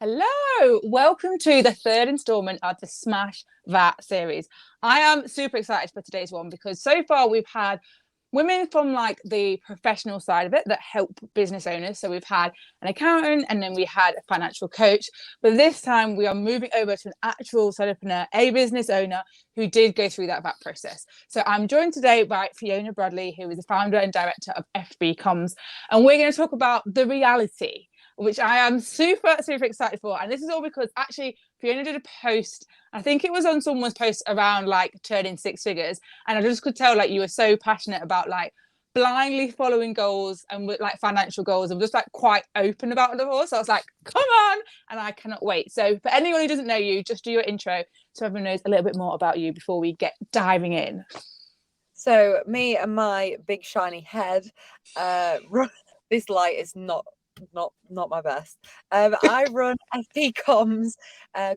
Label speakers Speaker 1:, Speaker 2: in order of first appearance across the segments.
Speaker 1: Hello, welcome to the third installment of the Smash VAT series. I am super excited for today's one because so far we've had women from like the professional side of it that help business owners. So we've had an accountant and then we had a financial coach. But this time we are moving over to an actual solopreneur, a business owner who did go through that VAT process. So I'm joined today by Fiona Bradley, who is the founder and director of FB Comms. And we're going to talk about the reality, which I am super excited for. And this is all because actually Fiona did a post, I think it was on someone's post around like turning six figures, and I just could tell like you were so passionate about like blindly following goals and with like financial goals, and just like quite open about it all. So I was like, come on, and I cannot wait. So for anyone who doesn't know you, just do your intro so everyone knows a little bit more about you before we get diving in.
Speaker 2: So me and my big shiny head, this light is not my best. I run FB Comms,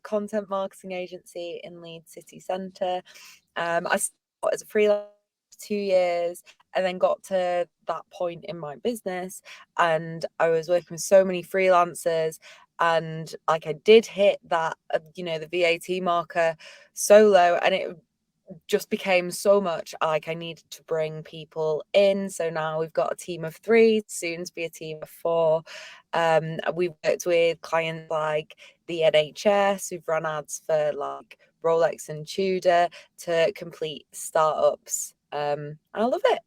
Speaker 2: content marketing agency in Leeds city centre. I started as a freelancer for 2 years and then got to that point in my business, and I was working with so many freelancers, and like I did hit that the VAT marker solo, and it just became so much like I needed to bring people in. So now we've got a team of 3, soon to be a team of 4. We've worked with clients like the NHS, who've run ads for like Rolex and Tudor, to complete startups. I love it.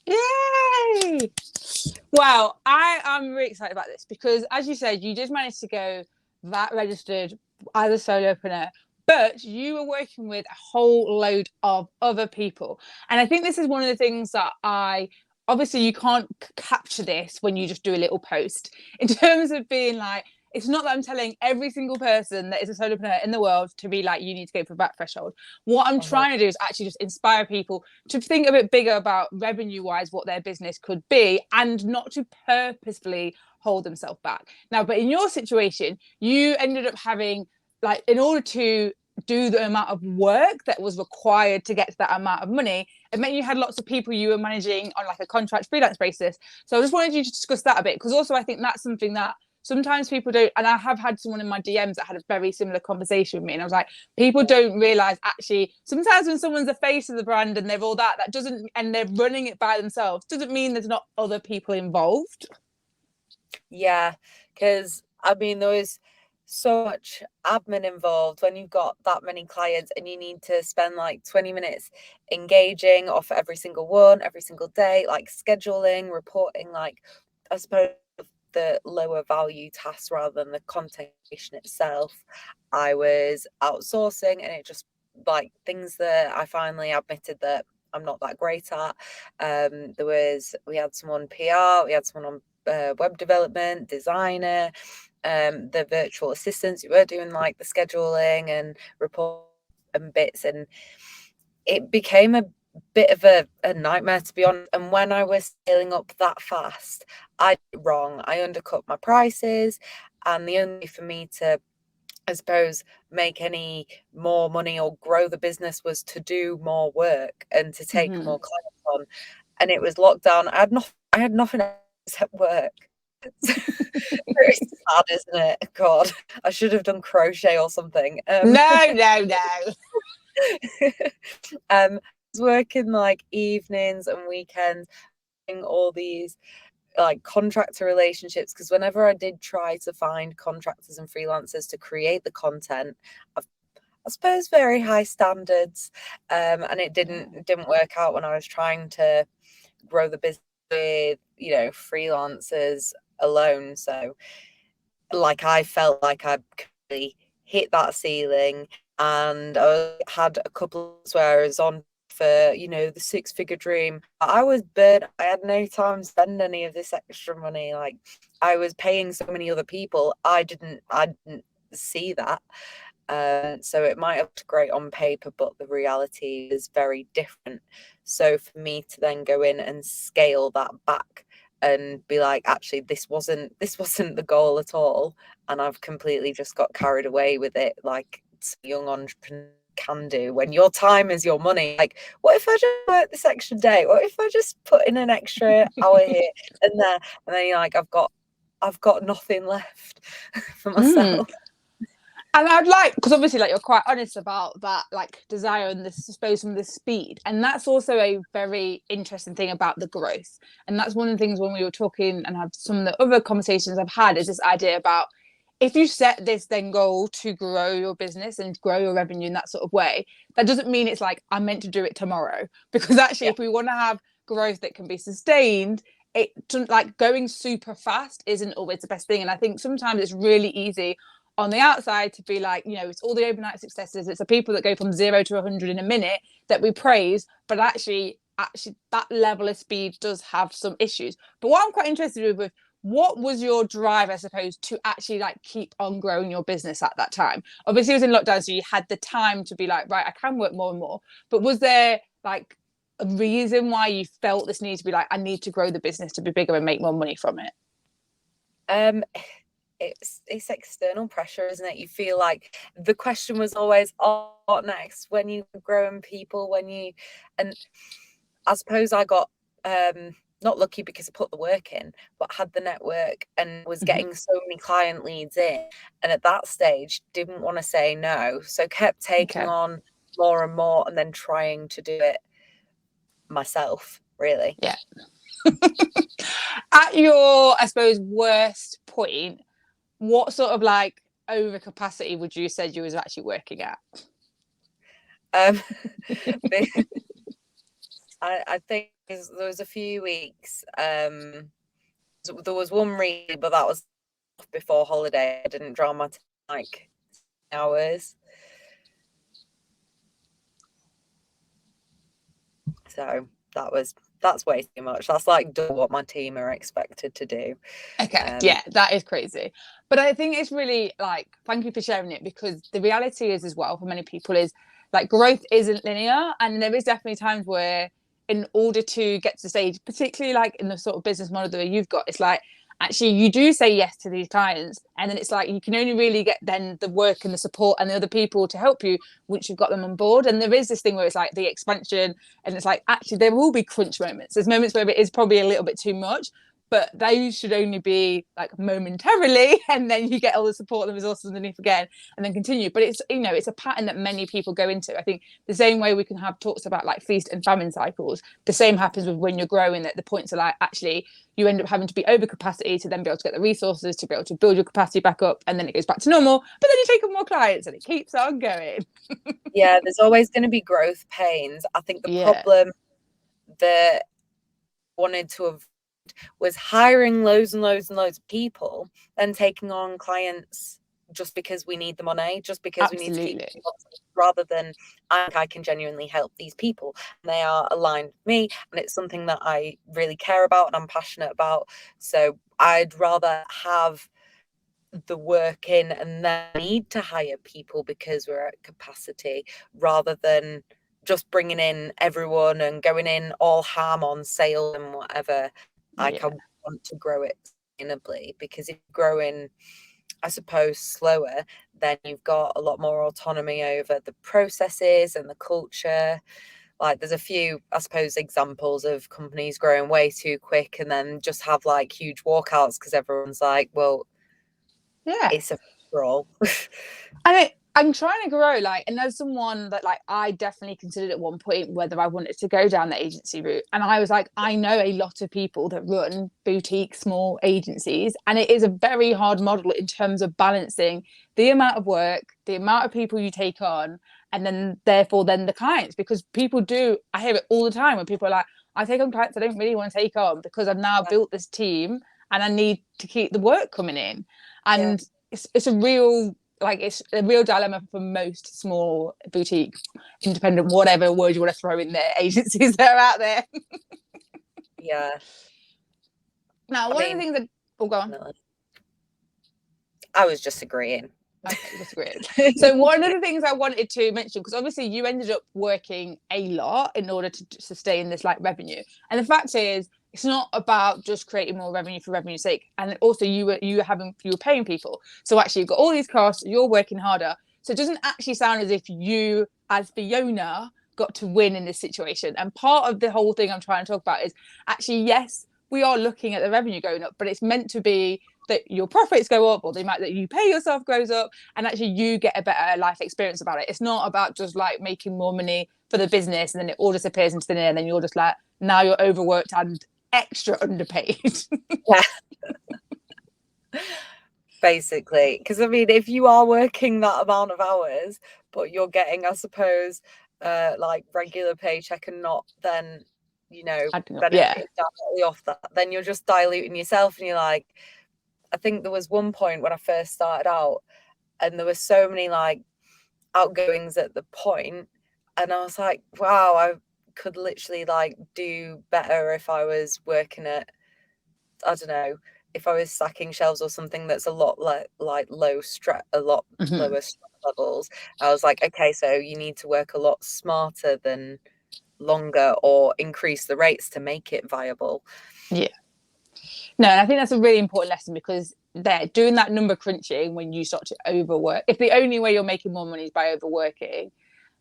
Speaker 1: Yay! Wow, I am really excited about this because, as you said, you did manage to go VAT registered as a solopreneur, but you were working with a whole load of other people. And I think this is one of the things that obviously you can't capture this when you just do a little post in terms of being like, it's not that I'm telling every single person that is a solopreneur in the world to be like, you need to go for VAT threshold. What I'm trying to do is actually just inspire people to think a bit bigger about revenue wise what their business could be, and not to purposefully hold themselves back. Now, but in your situation, you ended up having, like, in order to do the amount of work that was required to get to that amount of money, it meant you had lots of people you were managing on like a contract freelance basis. So I just wanted you to discuss that a bit, because also I think that's something that sometimes people don't, and I have had someone in my DMs that had a very similar conversation with me, and I was like, people don't realize actually sometimes when someone's the face of the brand and they're all that doesn't, and they're running it by themselves, doesn't mean there's not other people involved.
Speaker 2: Yeah, because I mean there was so much admin involved when you've got that many clients and you need to spend like 20 minutes engaging off every single one every single day, like scheduling, reporting, like I suppose the lower value tasks rather than the content creation itself. I was outsourcing, and it just like things that I finally admitted that I'm not that great at. We had someone PR, we had someone on web development, designer, the virtual assistants who were doing like the scheduling and report and bits, and it became a bit of a nightmare, to be honest. And when I was scaling up that fast, I did it wrong. I undercut my prices, and the only way for me to, I suppose, make any more money or grow the business was to do more work and to take more clients on. And it was lockdown. I had nothing else except work. Very sad, isn't it? God, I should have done crochet or something.
Speaker 1: No.
Speaker 2: I was working like evenings and weekends, doing all these like contractor relationships, because whenever I did try to find contractors and freelancers to create the content, I suppose very high standards, and it didn't work out when I was trying to grow the business with freelancers alone. So like I felt like I really hit that ceiling, and I had a couple where I was on for the 6-figure dream. I was burnt. I had no time to spend any of this extra money. Like I was paying so many other people, I didn't see that. So it might have looked great on paper, but the reality is very different. So for me to then go in and scale that back and be like, actually, this wasn't the goal at all, and I've completely just got carried away with it, like young entrepreneur can do when your time is your money. Like, what if I just work this extra day? What if I just put in an extra hour here and there? And then you're like, I've got I've got nothing left for myself.
Speaker 1: And I'd like, because obviously, like, you're quite honest about that, like, desire and this, I suppose, from the speed. And that's also a very interesting thing about the growth. And that's one of the things when we were talking and have some of the other conversations I've had is this idea about if you set this then goal to grow your business and grow your revenue in that sort of way, that doesn't mean it's like, I'm meant to do it tomorrow. Because actually, if we want to have growth that can be sustained, it like going super fast isn't always the best thing. And I think sometimes it's really easy on the outside to be like, you know, it's all the overnight successes, it's the people that go from 0 to 100 in a minute that we praise, but actually that level of speed does have some issues. But what I'm quite interested with what was your drive, I suppose, to actually like keep on growing your business at that time? Obviously it was in lockdown, so you had the time to be like, right, I can work more and more, but was there like a reason why you felt this need to be like, I need to grow the business to be bigger and make more money from it?
Speaker 2: It's external pressure, isn't it? You feel like the question was always, oh, what next when you growing people, and I suppose I got not lucky because I put the work in, but had the network and was getting so many client leads in, and at that stage didn't want to say no, so kept taking on more and more and then trying to do it myself, really.
Speaker 1: Yeah. At your, I suppose, worst point, what sort of like overcapacity would you say you was actually working at?
Speaker 2: I think there was a few weeks. There was one read, but that was before holiday. I didn't draw my like hours, so that's way too much. That's like double what my team are expected to do.
Speaker 1: Yeah, that is crazy. But I think it's really like, thank you for sharing it, because the reality is as well for many people is like growth isn't linear, and there is definitely times where in order to get to the stage, particularly like in the sort of business model that you've got, it's like actually you do say yes to these clients, and then it's like you can only really get then the work and the support and the other people to help you once you've got them on board. And there is this thing where it's like the expansion, and it's like actually there will be crunch moments. There's moments where it is probably a little bit too much, but those should only be like momentarily, and then you get all the support and the resources underneath again and then continue. But it's, you know, it's a pattern that many people go into. I think the same way we can have talks about like feast and famine cycles, the same happens with when you're growing, that the points are like actually you end up having to be over capacity to then be able to get the resources to be able to build your capacity back up, and then it goes back to normal, but then you take on more clients and it keeps on going.
Speaker 2: Yeah, there's always going to be growth pains. I think the problem that wanted to have was hiring loads and loads and loads of people, then taking on clients just because we need the money, just because we need to keep them, rather than I can genuinely help these people and they are aligned with me and it's something that I really care about and I'm passionate about. So I'd rather have the work in and then need to hire people because we're at capacity, rather than just bringing in everyone and going in all ham on sale and whatever. I want to grow it sustainably, because if you're growing, I suppose, slower, then you've got a lot more autonomy over the processes and the culture. Like there's a few, I suppose, examples of companies growing way too quick and then just have like huge walkouts because everyone's like, well, it's a role.
Speaker 1: I'm trying to grow, like, and there's someone that like I definitely considered at one point whether I wanted to go down the agency route, and I was like, I know a lot of people that run boutique small agencies, and it is a very hard model in terms of balancing the amount of work, the amount of people you take on, and then therefore then the clients, because people do, I hear it all the time when people are like, I take on clients I don't really want to take on because I've now built this team and I need to keep the work coming in. And it's a real, like, it's a real dilemma for most small boutique, independent, whatever word you want to throw in there, agencies that are out there. Now, one of the things that, go on.
Speaker 2: I was just agreeing.
Speaker 1: Okay, just agreeing. So one of the things I wanted to mention, because obviously you ended up working a lot in order to sustain this like revenue, and the fact is, it's not about just creating more revenue for revenue's sake. And also you were paying people. So actually you've got all these costs, you're working harder. So it doesn't actually sound as if you, as Fiona, got to win in this situation. And part of the whole thing I'm trying to talk about is actually, yes, we are looking at the revenue going up, but it's meant to be that your profits go up, or the amount that you pay yourself goes up, and actually you get a better life experience about it. It's not about just like making more money for the business and then it all disappears into thin air and then you're just like, now you're overworked and extra underpaid.
Speaker 2: Yeah. Basically, because I mean, if you are working that amount of hours but you're getting, I suppose, like regular paycheck and not then, you know, benefit directly off that, then you're just diluting yourself. And you're like, I think there was one point when I first started out and there were so many like outgoings at the point, and I was like, wow, I could literally like do better if I was working at, I don't know, if I was stacking shelves or something that's a lot like lower stress levels. I was like, okay, so you need to work a lot smarter than longer or increase the rates to make it viable.
Speaker 1: Yeah. No, and I think that's a really important lesson, because they're doing that number crunching when you start to overwork. If the only way you're making more money is by overworking,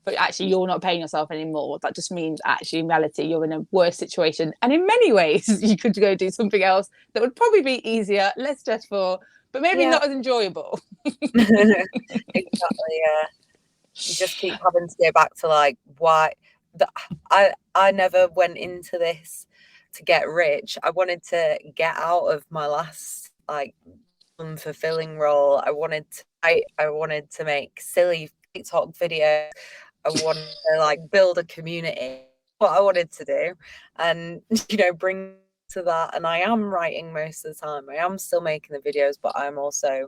Speaker 1: but actually you're not paying yourself anymore, that just means actually in reality you're in a worse situation. And in many ways you could go do something else that would probably be easier, less stressful, but maybe not as enjoyable.
Speaker 2: Exactly, yeah. You just keep having to go back to like, why I never went into this to get rich. I wanted to get out of my last like unfulfilling role. I wanted to make silly TikTok videos. I wanted to like build a community, what I wanted to do, and you know, bring to that. And I am writing most of the time. I am still making the videos, but I'm also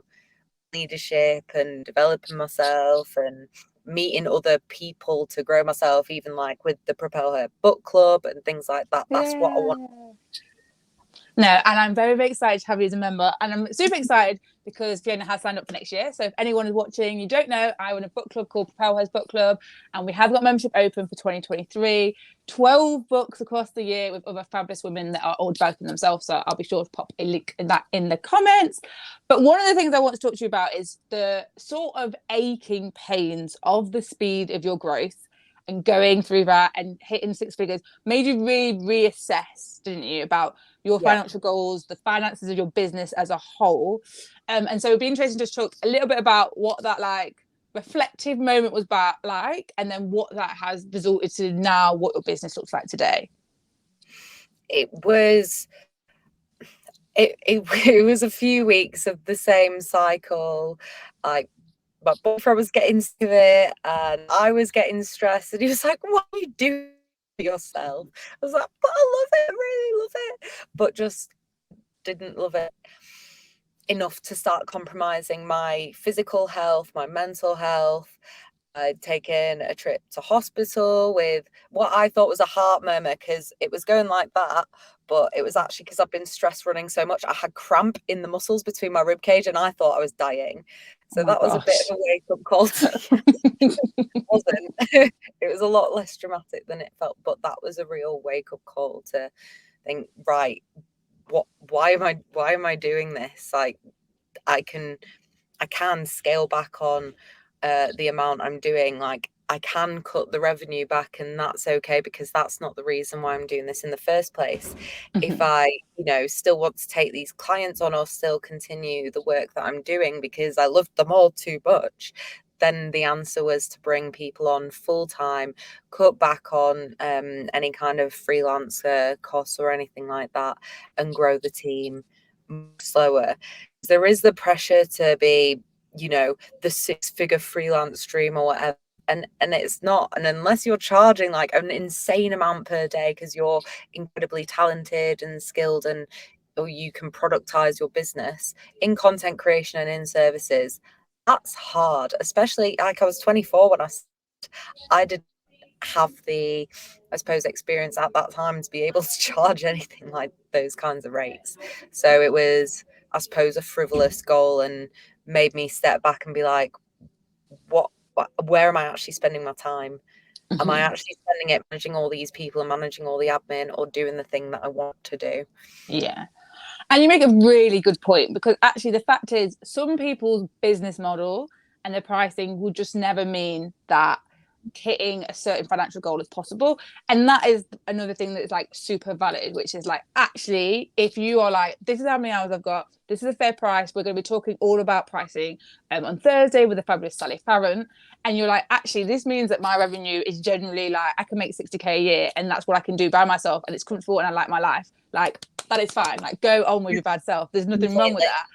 Speaker 2: leadership and developing myself and meeting other people to grow myself, even like with the Propel Her book club and things like that. That's what I want.
Speaker 1: No, and I'm very, very excited to have you as a member. And I'm super excited because Fiona has signed up for next year. So if anyone is watching, you don't know, I run a book club called Propel Her's Book Club, and we have got membership open for 2023. 12 books across the year with other fabulous women that are all developing themselves. So I'll be sure to pop a link in that in the comments. But one of the things I want to talk to you about is the sort of aching pains of the speed of your growth, and going through that and hitting six figures made you really reassess, didn't you, about your financial goals, the finances of your business as a whole. And so it'd be interesting to talk a little bit about what that like reflective moment was like, and then what that has resulted to now, what your business looks like today.
Speaker 2: It was a few weeks of the same cycle. Like, my boyfriend was getting sick of it and I was getting stressed, and he was like, what are you doing to yourself? I was like, but I love it, I really love it, but just didn't love it enough to start compromising my physical health, my mental health. I'd taken a trip to hospital with what I thought was a heart murmur, because it was going like that, but it was actually because I've been stress running so much. I had cramp in the muscles between my rib cage and I thought I was dying. So that was a bit of a wake-up call. It wasn't. It was a lot less dramatic than it felt, but that was a real wake-up call to think, right, why am I doing this? Like, I can scale back on the amount I'm doing. Like, I can cut the revenue back, and that's okay, because that's not the reason why I'm doing this in the first place. If I, you know, still want to take these clients on or still continue the work that I'm doing because I love them all too much, then the answer was to bring people on full time, cut back on any kind of freelancer costs or anything like that, and grow the team slower. There is the pressure to be, you know, the 6-figure freelance stream or whatever, and it's not. And unless you're charging like an insane amount per day because you're incredibly talented and skilled, and or you can productize your business in content creation and in services, that's hard. Especially, like, I was 24 when I didn't have the, I suppose, experience at that time to be able to charge anything like those kinds of rates. So it was, I suppose, a frivolous goal, and made me step back and be like, where am I actually spending my time? Am I actually spending it managing all these people and managing all the admin, or doing the thing that I want to do?
Speaker 1: Yeah. And you make a really good point, because actually the fact is, some people's business model and their pricing will just never mean that hitting a certain financial goal as possible. And that is another thing that is like super valid, which is like, actually, if you are like, this is how many hours I've got, this is a fair price, we're going to be talking all about pricing on Thursday with the fabulous Sally Farron, and you're like, actually, this means that my revenue is generally like, I can make 60k a year, and that's what I can do by myself, and it's comfortable, and I like my life, like, that is fine. Like, go on with your bad self. There's nothing wrong with that.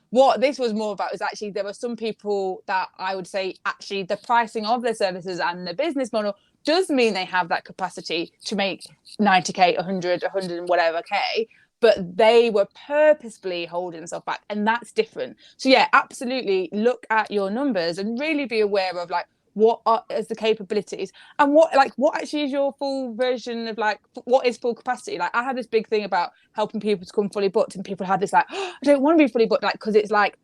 Speaker 1: What this was more about is actually there were some people that I would say actually the pricing of their services and the business model does mean they have that capacity to make 90k, 100 and whatever k, but they were purposefully holding themselves back, and that's different. So yeah, absolutely look at your numbers and really be aware of like, what are as the capabilities, and what actually is your full version of like, what is full capacity. Like, I had this big thing about helping people to come fully booked, and people had this like, oh, I don't want to be fully booked, like, because it's like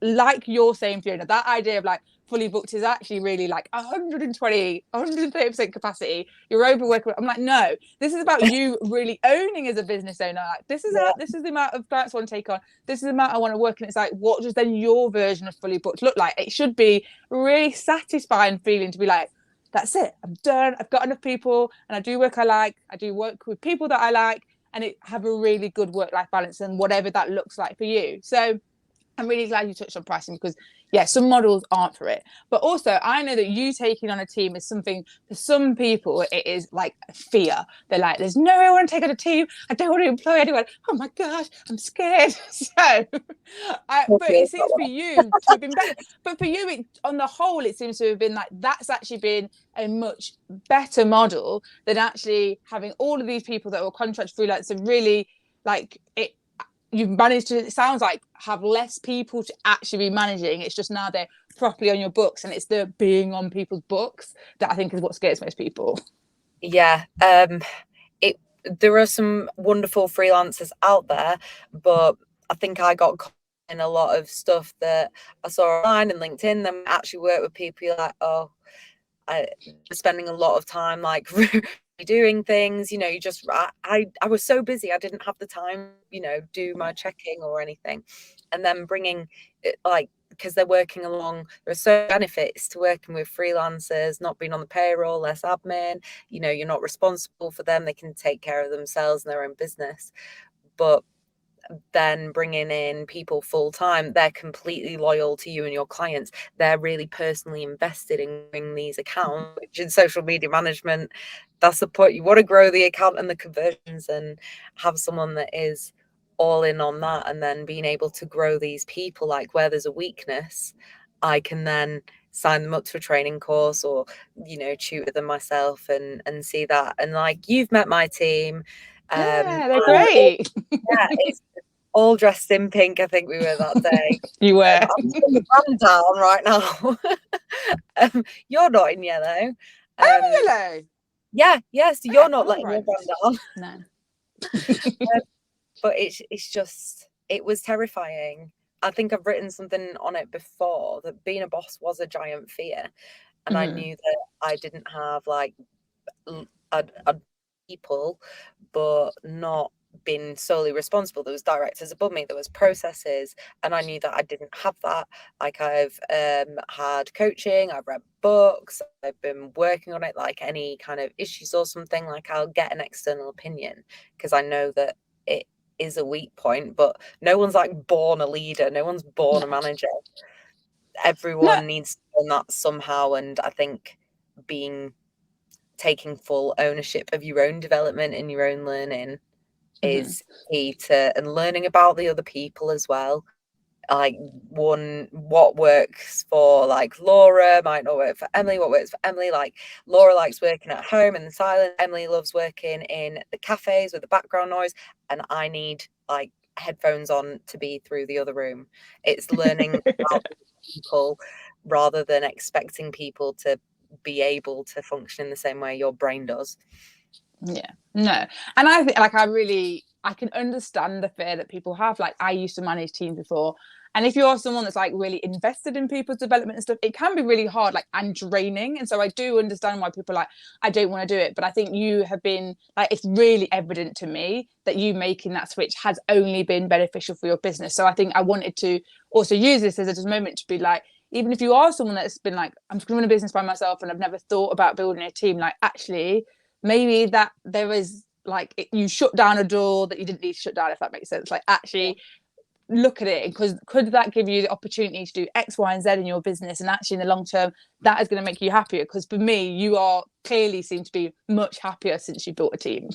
Speaker 1: you're saying, Fiona, that idea of like fully booked is actually really like 130% capacity, you're overworking. I'm like, no, this is about you really owning as a business owner, like, this is the amount of clients I want to take on, this is the amount I want to work. And it's like, what does then your version of fully booked look like? It should be really satisfying feeling to be like, that's it, I'm done, I've got enough people, and I do work I like, I do work with people that I like, and it have a really good work-life balance, and whatever that looks like for you. So I'm really glad you touched on pricing, because yeah, some models aren't for it, but also I know that you taking on a team is something, for some people it is like fear. They're like, there's no way I want to take on a team, I don't want to employ anyone, oh my gosh, I'm scared. So but it seems for you to have been better. But for you, on the whole, it seems to have been like, that's actually been a much better model than actually having all of these people that were contract freelance, and really like it, you've managed to, it sounds like, have less people to actually be managing. It's just now they're properly on your books, and it's the being on people's books that I think is what scares most people.
Speaker 2: Yeah. There are some wonderful freelancers out there, but I think I got caught in a lot of stuff that I saw online and LinkedIn, then actually work with people, you're like, oh, I spending a lot of time like doing things, you just I was so busy I didn't have the time, do my checking or anything. And then bringing it, like, because they're working along, there are so benefits to working with freelancers, not being on the payroll, less admin, you're not responsible for them, they can take care of themselves and their own business. But then bringing in people full time, they're completely loyal to you and your clients, they're really personally invested in these accounts, which in social media management, that's the point. You want to grow the account and the conversions, and have someone that is all in on that. And then being able to grow these people, like where there's a weakness, I can then sign them up to a training course, or tutor them myself, and see that. And like, you've met my team.
Speaker 1: Yeah, they're great.
Speaker 2: Yeah, it's all dressed in pink, I think we were that day.
Speaker 1: You were.
Speaker 2: I'm putting the brand down right now. You're not in yellow.
Speaker 1: Yellow.
Speaker 2: Yeah, so you're not letting your brand down.
Speaker 1: No.
Speaker 2: But it's just, it was terrifying. I think I've written something on it before, that being a boss was a giant fear, and I knew that I didn't have like a people, but not been solely responsible. There was directors above me, there was processes, and I knew that I didn't have that. Like, I've had coaching, I've read books, I've been working on it. Like, any kind of issues or something, like, I'll get an external opinion, because I know that it is a weak point. But no one's like born a leader, no one's born a manager. Everyone needs to learn that somehow. And I think taking full ownership of your own development and your own learning is key to, and learning about the other people as well. Like, what works for like Laura might not work for Emily. What works for Emily, like Laura likes working at home in the silence, Emily loves working in the cafes with the background noise, and I need like headphones on to be through the other room. It's learning about people rather than expecting people to be able to function in the same way your brain does.
Speaker 1: Yeah, no. And I think, like, I can understand the fear that people have. Like, I used to manage teams before, and if you're someone that's like really invested in people's development and stuff, it can be really hard, like, and draining. And so I do understand why people are like, I don't want to do it. But I think you have been like, it's really evident to me that you making that switch has only been beneficial for your business. So I think I wanted to also use this as a moment to be like, even if you are someone that's been like, I'm just going to run a business by myself and I've never thought about building a team, like actually maybe that there is like you shut down a door that you didn't need to shut down, if that makes sense. Like actually look at it, because could that give you the opportunity to do X, Y, and Z in your business, and actually in the long term that is going to make you happier? Because for me, you are clearly seem to be much happier since you built a team.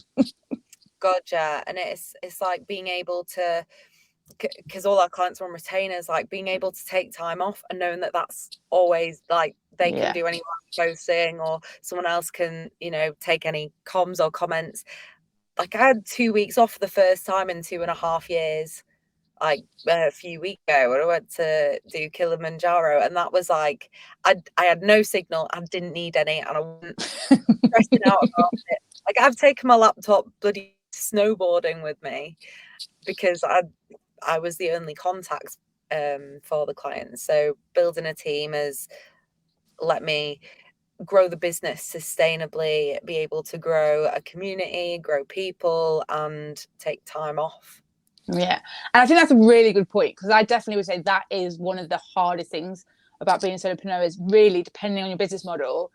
Speaker 2: Gotcha. And it's like being able to, because all our clients are on retainers, like being able to take time off and knowing that that's always like they can do any posting, or someone else can, you know, take any comms or comments. Like I had 2 weeks off for the first time in 2.5 years, like a few weeks ago, when I went to do Kilimanjaro, and that was like I had no signal, I didn't need any, and I wasn't stressing out about it. Like I've taken my laptop bloody snowboarding with me because I was the only contact for the clients. So building a team has let me grow the business sustainably, be able to grow a community, grow people, and take time off.
Speaker 1: Yeah. And I think that's a really good point, because I definitely would say that is one of the hardest things about being a solopreneur, is really depending on your business model,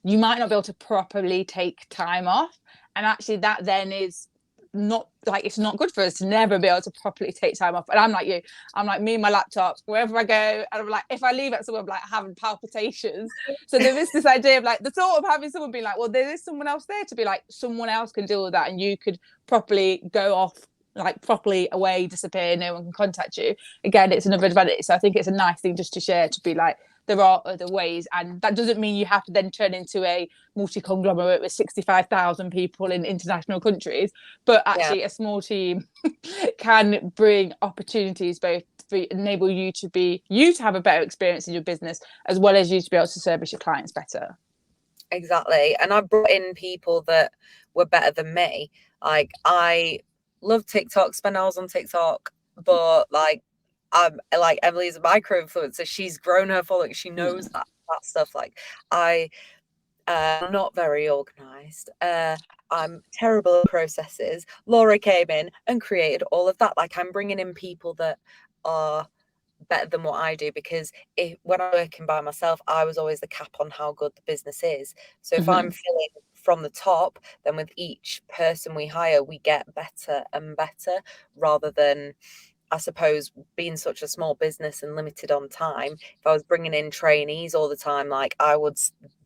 Speaker 1: you might not be able to properly take time off. And actually that then is not like, it's not good for us to never be able to properly take time off. And I'm like you, I'm like me and my laptop wherever I go, and I'm like, if I leave it somewhere, I'm like having palpitations. So there is this idea of like the thought of having someone be like, well, there is someone else there to be like, someone else can deal with that, and you could properly go off, like properly away, disappear, no one can contact you. Again, it's another advantage. So I think it's a nice thing just to share, to be like, there are other ways, and that doesn't mean you have to then turn into a multi-conglomerate with 65,000 people in international countries, but actually a small team can bring opportunities, both to enable you to have a better experience in your business, as well as you to be able to service your clients better.
Speaker 2: Exactly. And I brought in people that were better than me. Like I love TikTok, spend hours on TikTok, but like like Emily's a micro influencer. She's grown her following. She knows that stuff. Like I'm not very organized. I'm terrible at processes. Laura came in and created all of that. Like I'm bringing in people that are better than what I do, because when I'm working by myself, I was always the cap on how good the business is. So if I'm feeling from the top, then with each person we hire, we get better and better, rather than, I suppose, being such a small business and limited on time. If I was bringing in trainees all the time, like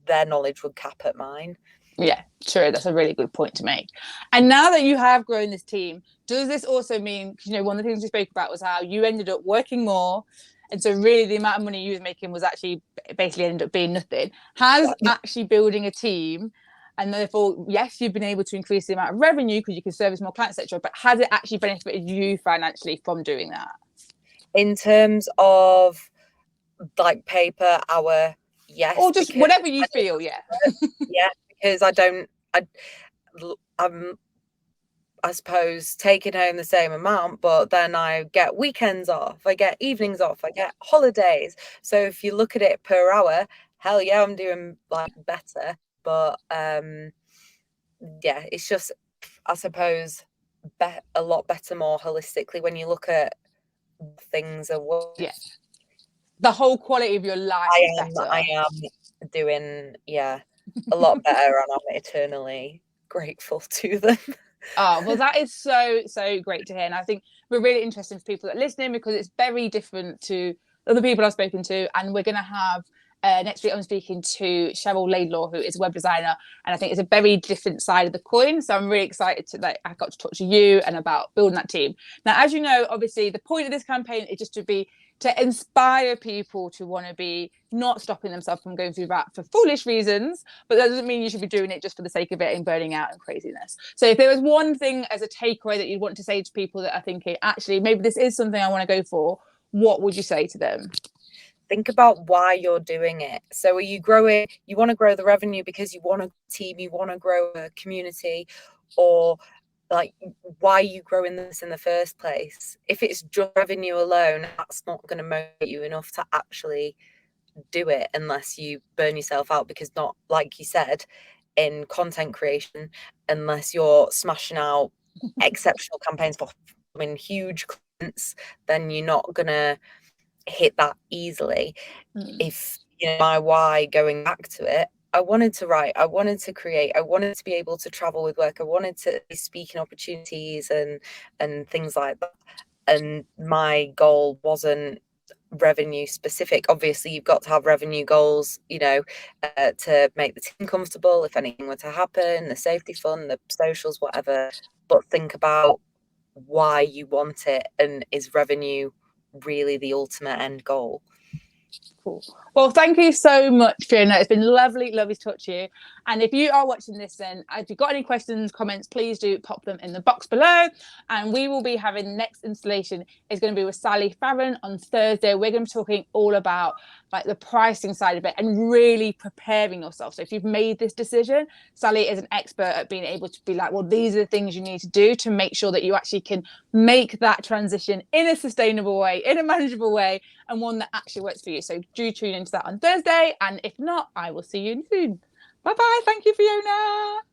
Speaker 2: their knowledge would cap at mine.
Speaker 1: Yeah, true. That's a really good point to make. And now that you have grown this team, does this also mean, you know, one of the things we spoke about was how you ended up working more, and so really the amount of money you was making was actually basically ended up being nothing. Has actually building a team, and therefore, yes, you've been able to increase the amount of revenue because you can service more clients, etc., but has it actually benefited you financially from doing that?
Speaker 2: In terms of like pay per hour, yes.
Speaker 1: Or just whatever you feel, yeah.
Speaker 2: Yeah, because I'm, I suppose, taking home the same amount, but then I get weekends off, I get evenings off, I get holidays. So if you look at it per hour, hell yeah, I'm doing like better. But yeah, it's just, I suppose, a lot better, more holistically, when you look at things are worth.
Speaker 1: Yeah, the whole quality of your life is better.
Speaker 2: I am doing a lot better, and I'm eternally grateful to them.
Speaker 1: Oh, well, that is so great to hear. And I think we're really interested for people that are listening, because it's very different to other people I've spoken to. And we're going to have next week, I'm speaking to Charelle Laidlaw, who is a web designer, and I think it's a very different side of the coin. So I'm really excited I got to talk to you and about building that team. Now, as you know, obviously the point of this campaign is just to inspire people to want to be not stopping themselves from going through that for foolish reasons, but that doesn't mean you should be doing it just for the sake of it and burning out and craziness. So if there was one thing as a takeaway that you'd want to say to people that are thinking, actually, maybe this is something I want to go for, what would you say to them?
Speaker 2: Think about why you're doing it. So are you growing, you want to grow the revenue because you want a team, you want to grow a community, or like, why are you growing this in the first place? If it's just revenue alone, that's not going to motivate you enough to actually do it, unless you burn yourself out. Because, not like you said, in content creation, unless you're smashing out exceptional campaigns for huge clients, then you're not gonna hit that easily.
Speaker 1: Mm.
Speaker 2: If my why, going back to it, I wanted to write, I wanted to create, I wanted to be able to travel with work, I wanted to be speaking opportunities and things like that. And my goal wasn't revenue specific. Obviously, you've got to have revenue goals, to make the team comfortable if anything were to happen, the safety fund, the socials, whatever. But think about why you want it, and is revenue really the ultimate end goal?
Speaker 1: Cool. Well, thank you so much, Fiona. It's been lovely to talk to you. And if you are watching this, then if you've got any questions, comments, please do pop them in the box below. And we will be having next installation is going to be with Sally Farron on Thursday. We're going to be talking all about like the pricing side of it and really preparing yourself. So if you've made this decision, Sally is an expert at being able to be like, well, these are the things you need to do to make sure that you actually can make that transition in a sustainable way, in a manageable way, and one that actually works for you. So do tune into that on Thursday. And if not, I will see you soon. Bye bye. Thank you, Fiona.